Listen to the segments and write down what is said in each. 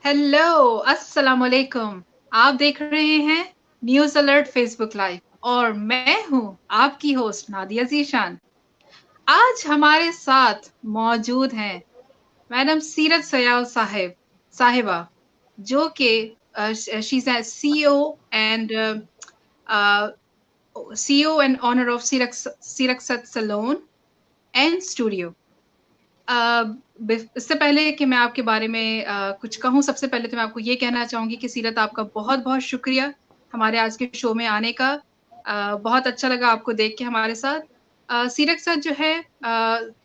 Hello, अस्सलाम वालेकुम। आप देख रहे हैं न्यूज़ अलर्ट फेसबुक लाइव और मैं हूँ आपकी होस्ट नादिया ज़ीशान। आज हमारे साथ मौजूद हैं मैडम सीरत सयाल साहिबा जो कि she is a uh, CEO and owner of Siraksat Salon and Studio. अ, इससे पहले कि मैं आपके बारे में कुछ कहूँ, सबसे पहले तो मैं आपको ये कहना चाहूँगी कि सीरत आपका बहुत-बहुत शुक्रिया हमारे आज के शो में आने का। बहुत अच्छा लगा आपको देख के हमारे साथ। सीरत सर जो है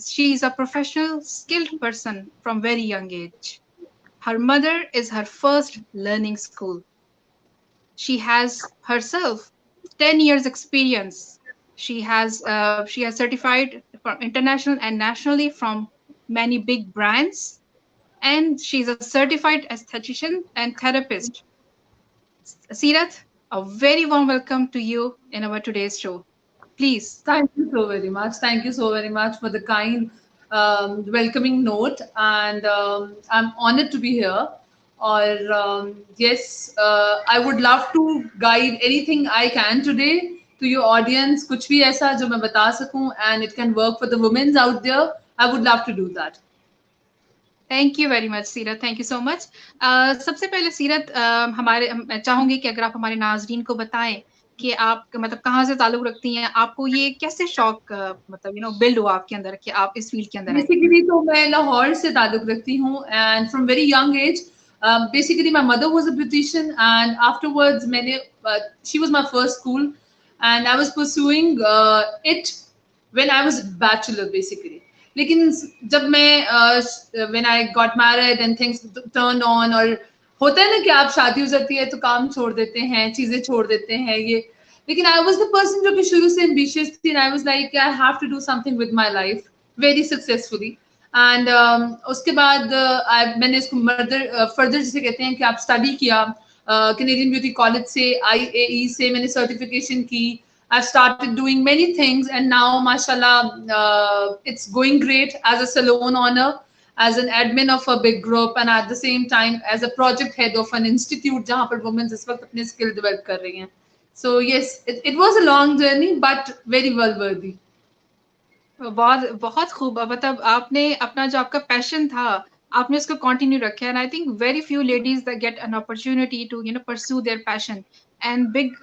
she is a professional skilled person from very young as. Her mother is her first learning school. She has herself 10 years experience. She has certified from international and nationally from many big brands, and she's a certified esthetician and therapist. Sirat, a very warm welcome to you in our today's show. Please. Thank you so very much. Thank you so very much for the kind welcoming note, and I'm honored to be here. Or yes, I would love to guide anything I can today to your audience. कुछ भी ऐसा जो मैं बता सकूं, and it can work for the women out there. I would love to do that. Thank you very much सीरत, thank you so much. सबसे पहले सीरत, मैं चाहूंगी कि अगर आप हमारे नाजरीन को बताएं कि आप मतलब कहाँ से ताल्लुक रखती हैं, आपको ये कैसे शौक मतलब बिल्ड हुआ आपके अंदर कि आप इस फील्ड के अंदर आई। बेसिकली तो मैं लाहौर से ताल्लुक रखती हूँ and from very young age basically my mother was a beautician and afterwards मैंने she was my first school and I was pursuing it when I was bachelor basically लेकिन जब मैं when I got married and things turn on और होता है ना कि आप शादी हो जाती है तो काम छोड़ देते हैं चीजें छोड़ देते हैं ये लेकिन आई वॉज द पर्सन जो कि शुरू से एम्बिशियस थी I was like I have to do something with my life very successfully and उसके बाद मैंने इसको फर्दर जिसे कहते हैं कि आप स्टडी किया कैनेडियन ब्यूटी कॉलेज से IAE से मैंने सर्टिफिकेशन की I've started doing many things and now mashallah it's going great as a salon owner as an admin of a big group and at the same time as a project head of an institute जहाँ पर women इस वक्त अपने skill develop कर रही हैं so yes it was a long journey but very well worthy बहुत बहुत खूब, मतलब आपने अपना जो आपका पैशन था आपने उसको कंटिन्यू रखा है। And I think very few ladies that get an opportunity to pursue their passion and big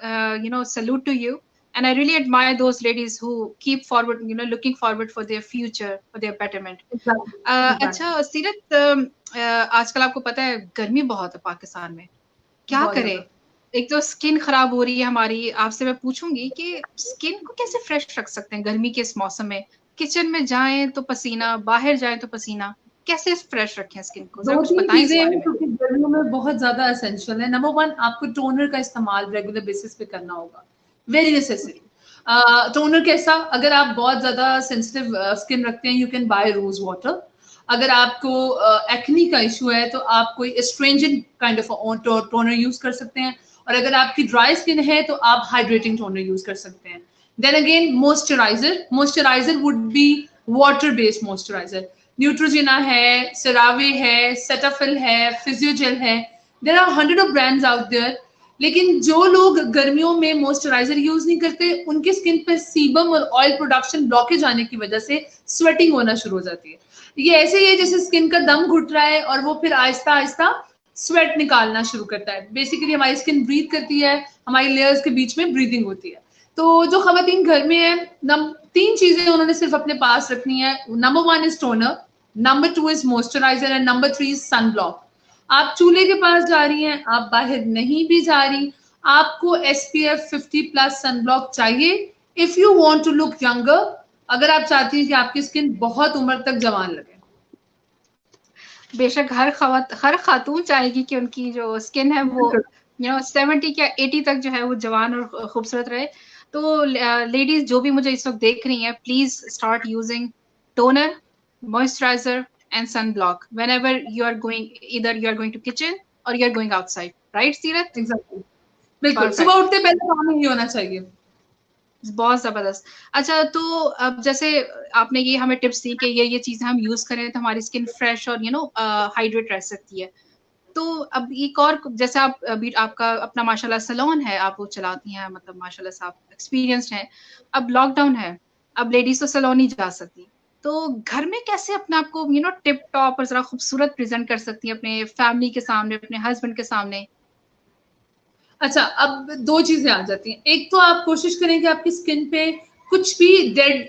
salute to you. And I really admire those ladies who keep forward, looking forward for their future, for their betterment. exactly exactly अच्छा सीरत, आजकल आपको पता है गर्मी बहुत है पाकिस्तान में, क्या बहुत करे? ज्यादा एक तो स्किन खराब हो रही है हमारी। आपसे मैं पूछूंगी कि स्किन को कैसे फ्रेश रख सकते हैं गर्मी के इस मौसम में? किचन में जाएं तो पसीना, बाहर जाएं तो पसीना, कैसे फ्रेश रखें स्किन को? जरा दो कुछ तीन बताएं इस चीजें बारे हैं में। जो कि गर्मियों में बहुत ज्यादा एसेंशियल है नंबर वन आपको टोनर का इस्तेमाल रेगुलर बेसिस पे करना होगा वेरी नेसेसरी टोनर कैसा अगर आप बहुत ज्यादा सेंसिटिव स्किन रखते हैं you can buy rose water अगर आपको एक्नी का इशू है तो आप कोई astringent kind of toner use कर सकते हैं और अगर आपकी ड्राई स्किन है तो आप हाइड्रेटिंग टोनर यूज कर सकते हैं then again moisturizer would be water based moisturizer Neutrogena है सेरावे है सेटाफिल है फिजियोजेल है there are hundred of brands out there लेकिन जो लोग गर्मियों में मॉइस्चराइजर यूज नहीं करते उनके स्किन पे सीबम और ऑयल प्रोडक्शन ब्लॉकेज आने की वजह से स्वेटिंग होना शुरू हो जाती है ये ऐसे ही है जैसे स्किन का दम घुट रहा है और वो फिर आहिस्ता आहिस्ता स्वेट निकालना शुरू करता है बेसिकली हमारी स्किन ब्रीथ करती है हमारी लेयर्स के बीच में ब्रीदिंग होती है तो जो खवातीन घर में है तीन चीजें उन्होंने सिर्फ अपने पास रखनी है number one is toner number two is moisturizer and number three is sun block आप चूल्हे के पास जा रही हैं आप बाहर नहीं भी जा रही आपको SPF 50 प्लस सन ब्लॉक चाहिए if you want to look younger अगर आप चाहती हैं कि आपकी स्किन बहुत उम्र तक जवान लगे बेशक हर खातून चाहेगी कि उनकी जो स्किन है वो 70 या 80 तक जो है वो जवान और खूबसूरत रहे। तो लेडीज जो भी मुझे इस वक्त देख रही हैं, please start using toner, moisturizer and sun block whenever you are going, either you are going to kitchen or you are going outside, right सीरत? एग्जैक्टली बिल्कुल सुबह परफेक्ट, उठते पहले काम ही होना चाहिए बहुत जबरदस्त। अच्छा, तो अब जैसे आपने ये हमें टिप्स दी कि ये चीजें हम यूज करें तो हमारी स्किन फ्रेश और हाइड्रेट रह सकती है। तो अब एक और जैसे आप अभी आपका अपना माशाल्लाह सैलून है, आप वो चलाती हैं, मतलब माशाल्लाह से आप एक्सपीरियंस्ड हैं। अब लॉकडाउन है, अब लेडीज़ तो सैलून नहीं जा सकती। तो घर में कैसे अपने आप को टिप टॉप और ज़रा खूबसूरत प्रेज़ेंट कर सकती हैं अपने फैमिली के सामने, अपने हस्बैंड के सामने? अच्छा, अब 2 चीज़ें आ जाती हैं। एक तो आप कोशिश करें कि आपकी स्किन पे कुछ भी डेड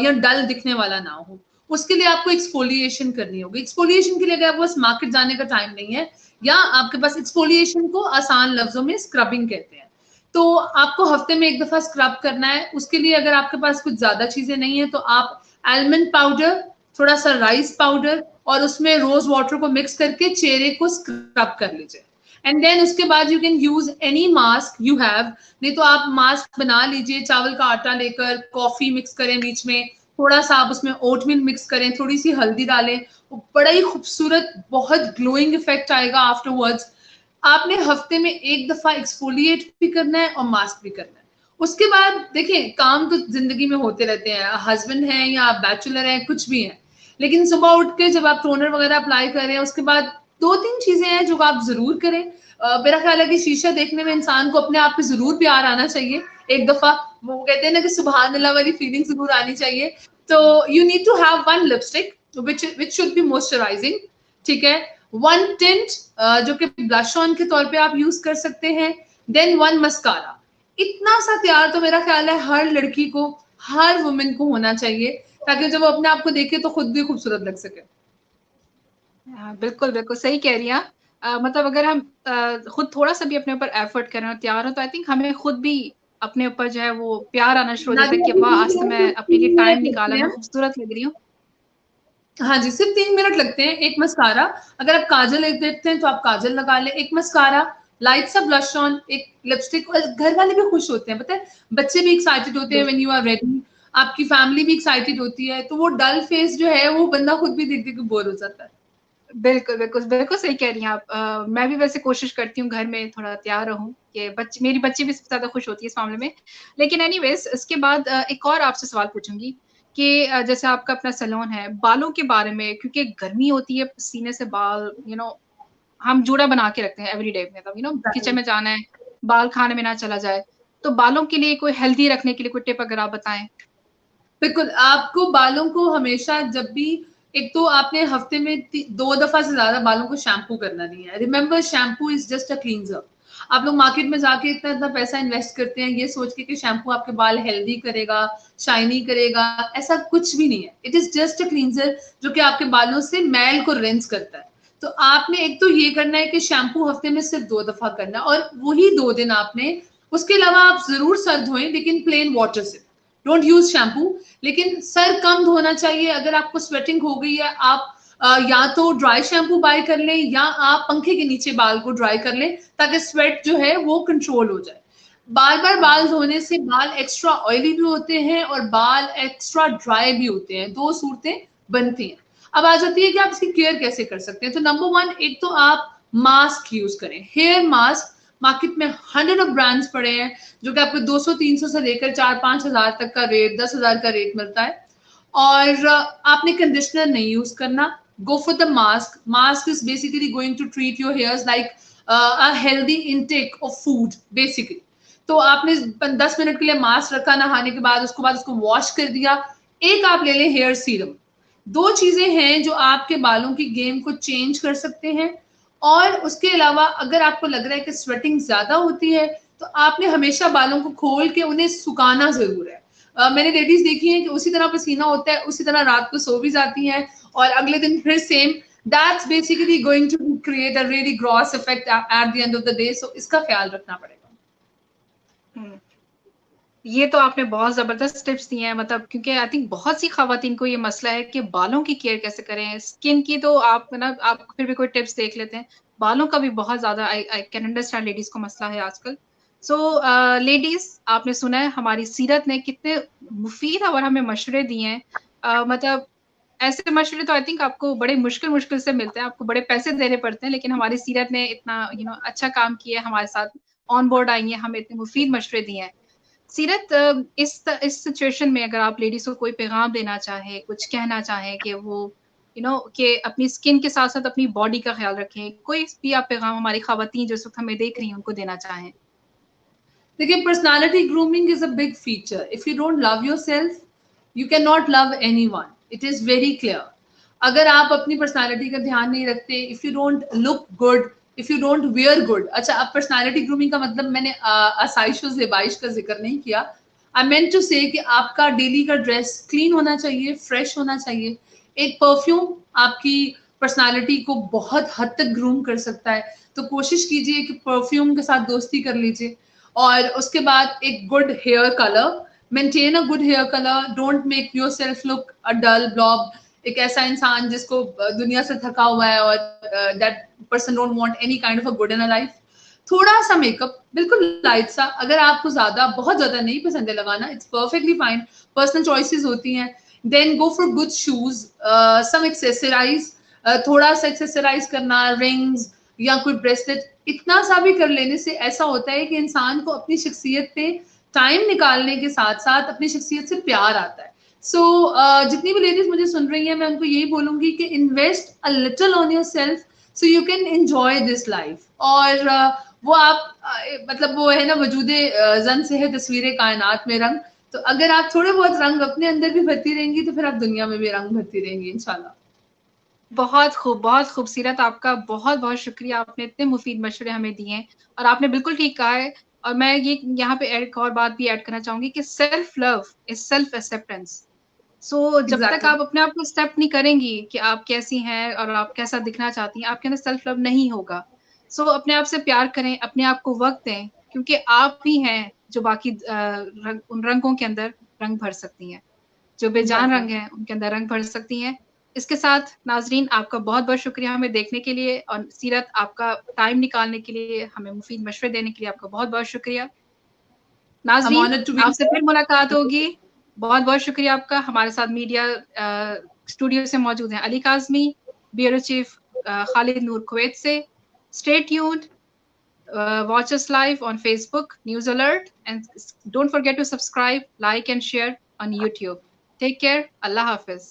या डल दिखने वाला ना हो। उसके लिए आपको एक्सफोलिएशन करनी होगी। एक्सफोलिएशन के लिए अगर आपके पास मार्केट जाने का टाइम नहीं है, या आपके पास एक्सफोलिएशन को आसान लफ्ज़ों में स्क्रबिंग कहते हैं। तो आपको हफ्ते में 1 दफ़ा स्क्रब करना है। उसके लिए अगर आपके पास कुछ ज़्यादा चीज़ें नहीं हैं, तो आप आलमंड पाउडर, थोड़ा-सा राइस पाउडर और उसमें रोज़ वाटर को मिक्स करके चेहरे को स्क्रब कर लीजिए। एंड देन उसके बाद you can use any mask you have. नहीं तो आप मास्क बना लीजिए, चावल का आटा लेकर कॉफी मिक्स करें, बीच में थोड़ा सा आप उसमें ओटमील मिक्स करें, थोड़ी सी हल्दी डालें, वो बड़ा ही खूबसूरत बहुत ग्लोइंग इफेक्ट आएगा आफ्टरवर्ड्स। आपने हफ्ते में 1 दफा एक्सफोलिएट भी करना है और मास्क भी करना है। उसके बाद देखिए, काम तो जिंदगी में होते रहते हैं, हस्बैंड है या आप बैचलर हैं, कुछ भी है, लेकिन सुबह उठ के जब आप टोनर वगैरह अप्लाई कर रहे हैं, उसके बाद 2-3 चीजें हैं जो आप जरूर करें। मेरा ख्याल है कि शीशा देखने में इंसान को अपने आप पे जरूर प्यार आना चाहिए। 1 दफा वो कहते हैं ना कि सुभान अल्लाह वाली फीलिंग जरूर आनी चाहिए। तो you need to have one lipstick which should be moisturizing, ठीक है। वन टिंट जो कि ब्लश ऑन के तौर पे आप यूज कर सकते हैं। Then one mascara. इतना सा तैयार तो मेरा ख्याल है हर लड़की को, हर वुमेन को होना चाहिए, ताकि जब वो अपने आप को देखे तो खुद भी खूबसूरत लग सके। हाँ, बिल्कुल, बिल्कुल सही कह रही हैं आप। मतलब अगर हम खुद थोड़ा-सा भी अपने ऊपर एफर्ट करें और तैयार हों, तो आई थिंक हमें खुद भी अपने ऊपर जो है वो प्यार आना शुरू हो जाता है नादिया कि अभी वाह! 3 आज तो मिनट मैं अपने लिए 3 टाइम मिनट निकाला, लगते मैं हैं। खूबसूरत लग रही हूँ। हाँ जी, सिर्फ 3 मिनट लगते हैं। एक मस्कारा, अगर आप काजल एक देखते हैं तो आप काजल लगा लें, एक मस्कारा, लाइट सा ब्लश ऑन, एक लिपस्टिक, और घर वाले भी खुश होते हैं, पता है? बच्चे भी एक्साइटेड होते हैं व्हेन बिल्कुल। यू आर रेडी, आपकी फैमिली भी एक्साइटेड होती है, तो वो डल फेस जो है वो बंदा खुद भी देख-देख के बोर हो जाता है। बिल्कुल, बिल्कुल, बिल्कुल सही कह रही हैं आप। मैं भी वैसे कोशिश करती हूँ घर में थोड़ा तैयार रहूँ, कि मेरी बच्ची भी सबसे ज़्यादा खुश होती है इस मामले में। लेकिन एनीवेज़ इसके बाद एक और आपसे सवाल पूछूँगी कि जैसे आपका अपना सैलून है, बालों के बारे में, क्योंकि गर्मी होती है, पसीने से बाल हम जूड़ा बना के रखते हैं एवरीडे, मतलब किचन में जाना है, बाल खाने में ना चला जाए। तो बालों के लिए कोई हेल्दी रखने के लिए कोई टिप अगर आप बताएँ? बिल्कुल, आपको बालों को हमेशा जब भी, एक तो आपने हफ्ते में 2 दफा से ज्यादा बालों को शैम्पू करना नहीं है। Remember, shampoo is just a cleanser. आप लोग मार्केट में जाके इतना इतना पैसा इन्वेस्ट करते हैं ये सोच के कि शैम्पू आपके बाल हेल्दी करेगा, शाइनी करेगा, ऐसा कुछ भी नहीं है। It is just a cleanser जो कि आपके बालों से मैल को रिंस करता है। तो आपने एक तो ये करना है कि शैम्पू हफ्ते में सिर्फ 2 दफा करना है, और वही 2 दिन आपने, उसके अलावा आप जरूर सर धोएं, लेकिन प्लेन वाटर से, डोंट यूज शैम्पू। लेकिन सर कम धोना चाहिए। अगर आपको स्वेटिंग हो गई है, आप या तो ड्राई शैम्पू बाय कर लें, या आप पंखे के नीचे बाल को ड्राई कर लें, ताकि स्वेट जो है वो कंट्रोल हो जाए। बार बार बाल धोने से बाल एक्स्ट्रा ऑयली भी होते हैं और बाल एक्स्ट्रा ड्राई भी होते हैं, 2 सूरतें बनती हैं। अब आ जाती है कि आप इसकी केयर कैसे कर सकते हैं। तो नंबर 1, एक तो आप मास्क यूज करें, हेयर मास्क। मार्केट में 100 ऑफ ब्रांड्स पड़े हैं, जो कि आपको 200-300 से लेकर 4-5 हजार तक का रेट, 10,000 का रेट मिलता है। और आपने कंडीशनर नहीं यूज करना। Go for the mask. Mask is basically going to treat your hairs like a healthy intake of food basically. तो आपने 10 मिनट के लिए मास्क रखा नहाने के बाद, उसके बाद उसको वॉश कर दिया। एक आप ले लें हेयर सीरम। 2 चीजें हैं जो आपके बालों की गेम को चेंज कर सकते हैं। और उसके अलावा अगर आपको लग रहा है कि स्वेटिंग ज्यादा होती है, तो आपने हमेशा बालों को खोल के उन्हें सुखाना जरूर है। मैंने लेडीज देखी हैं कि उसी तरह पसीना होता है, उसी तरह रात को सो भी जाती हैं, और अगले दिन फिर same. That's basically going to create a really gross effect at the end of the day. So इसका ख्याल रखना पड़ेगा। हुँ। ये तो आपने बहुत ज़बरदस्त टिप्स दिए हैं, मतलब क्योंकि आई थिंक बहुत सी ख़वातीन को ये मसला है कि बालों की केयर कैसे करें। स्किन की तो आप फिर भी कोई टिप्स देख लेते हैं। बालों का भी बहुत ज़्यादा आई आई कैन अंडरस्टैंड लेडीज़ को मसला है आजकल। सो लेडीज़, आपने सुना है हमारी सीरत ने कितने मुफ़ीद और हमें मशवरे दिए हैं। मतलब ऐसे मशवरे तो आई थिंक आपको बड़े मुश्किल-मुश्किल से मिलते हैं, आपको बड़े पैसे देने पड़ते हैं, लेकिन हमारी सीरत ने इतना अच्छा काम किया है हमारे साथ, ऑन बोर्ड आई हैं, हमें इतने मुफ़ीद मशवरे दिए हैं। सीरत, इस सिचुएशन में अगर आप लेडीज़ को कोई पैगाम देना चाहें, कुछ कहना चाहें कि वो यू नो कि अपनी स्किन के साथ साथ अपनी बॉडी का ख्याल रखें? कोई भी आप पैगाम हमारी खवातीन जो इस वक्त हमें देख रही हैं उनको देना चाहें? देखिए, personality grooming is a big feature. If you don't love yourself, you can not love anyone. It is very clear. अगर आप अपनी पर्सनालिटी का ध्यान नहीं रखते, if you don't look good, if you don't wear good. अच्छा, अब personality grooming का मतलब मैंने आसाइश और ज़ेबाइश का जिक्र नहीं किया. आई मेंट टू से कि आपका डेली का ड्रेस क्लीन होना चाहिए, फ्रेश होना चाहिए. एक परफ्यूम आपकी पर्सनालिटी को बहुत हद तक ग्रूम कर सकता है. तो कोशिश कीजिए कि परफ्यूम के साथ दोस्ती कर लीजिए. और उसके बाद एक good hair colour, maintain a good hair colour. Don't make yourself look a dull blob. एक ऐसा इंसान जिसको दुनिया से थका हुआ है और that person don't want any kind of a good in a life. थोड़ा सा मेकअप, बिल्कुल लाइट सा. अगर आपको ज्यादा बहुत ज्यादा नहीं पसंद है लगाना, it's perfectly fine. Personal choices होती हैं. Then go for good shoes, some accessorize. थोड़ा सा एक्सेसराइज करना, रिंग्स या कोई ब्रेसलेट, इतना सा भी कर लेने से ऐसा होता है कि इंसान को अपनी शख्सियत पे टाइम निकालने के साथ साथ अपनी शख्सियत से प्यार आता है. सो जितनी भी लेडीज मुझे सुन रही हैं, मैं उनको यही बोलूंगी कि invest a little on your self so you can enjoy this life. और वो आप मतलब वो है ना, वजूदे जन से है तस्वीरें कायनात में रंग. तो अगर आप थोड़े बहुत रंग अपने अंदर भी भरती रहेंगी, तो फिर आप दुनिया में भी रंग भरती रहेंगी इंशाल्लाह. बहुत खूब सीरत, आपका बहुत-बहुत शुक्रिया, आपने इतने मुफ़ीद मशवरे हमें दिए हैं और आपने बिल्कुल ठीक कहा है और मैं ये यहाँ पे एक और बात भी ऐड करना चाहूँगी कि self love is self acceptance. So जब तक एग्जैक्टली. आप अपने आप को एक्सेप्ट नहीं करेंगी कि आप कैसी हैं और आप कैसा दिखना चाहती हैं, आपके अंदर सेल्फ लव नहीं होगा. सो अपने आप से प्यार करें, अपने आप को वक़्त दें क्योंकि आप ही हैं जो बाकी उन रंगों के अंदर रंग भर सकती हैं. जो बेजान एग्जैक्टली. रंग हैं, उनके अंदर रंग भर सकती हैं. इसके साथ नाज़रीन आपका बहुत-बहुत शुक्रिया हमें देखने के लिए और सीरत आपका टाइम निकालने के लिए, हमें मुफ़ीद मशवरे देने के लिए आपका बहुत-बहुत शुक्रिया. आई एम नाज़रीन ऑनर्ड टू बी आपसे फिर मुलाकात हियर. होगी. बहुत-बहुत शुक्रिया आपका. हमारे साथ मीडिया स्टूडियो से मौजूद हैं अली काज़मी, ब्यूरो चीफ खालिद नूर कुवैत से. Stay tuned, watch us live on Facebook, News Alert, and don't forget to subscribe, like and share on YouTube. Take care. Allah Hafiz.